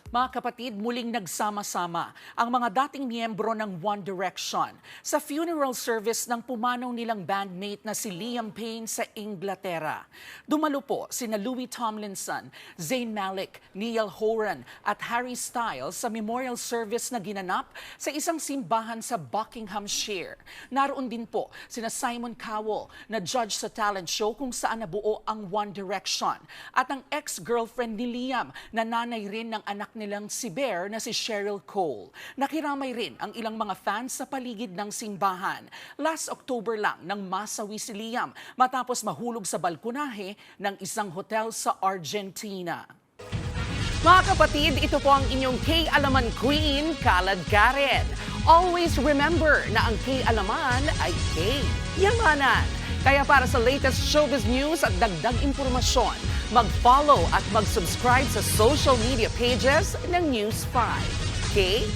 Mga kapatid, muling nagsama-sama ang mga dating miyembro ng One Direction sa funeral service ng pumanaw nilang bandmate na si Liam Payne sa Inglaterra. Dumalo po sina Louis Tomlinson, Zayn Malik, Niall Horan at Harry Styles sa memorial service na ginanap sa isang simbahan sa Buckinghamshire. Naroon din po sina Simon Cowell na judge sa talent show kung saan nabuo ang One Direction at ang ex-girlfriend ni Liam na nanay rin ng anak nilang si Bear na si Cheryl Cole. Nakiramay rin ang ilang mga fans sa paligid ng simbahan. Last October lang nang masawi si Liam matapos mahulog sa balkonahe ng isang hotel sa Argentina. Mga kapatid, ito po ang inyong K-Alaman Queen, Kalad Karen. Always remember na ang K-Alaman ay K-Yamanan. Kaya para sa latest showbiz news at dagdag impormasyon, mag-follow at mag-subscribe sa social media pages ng News 5. Okay?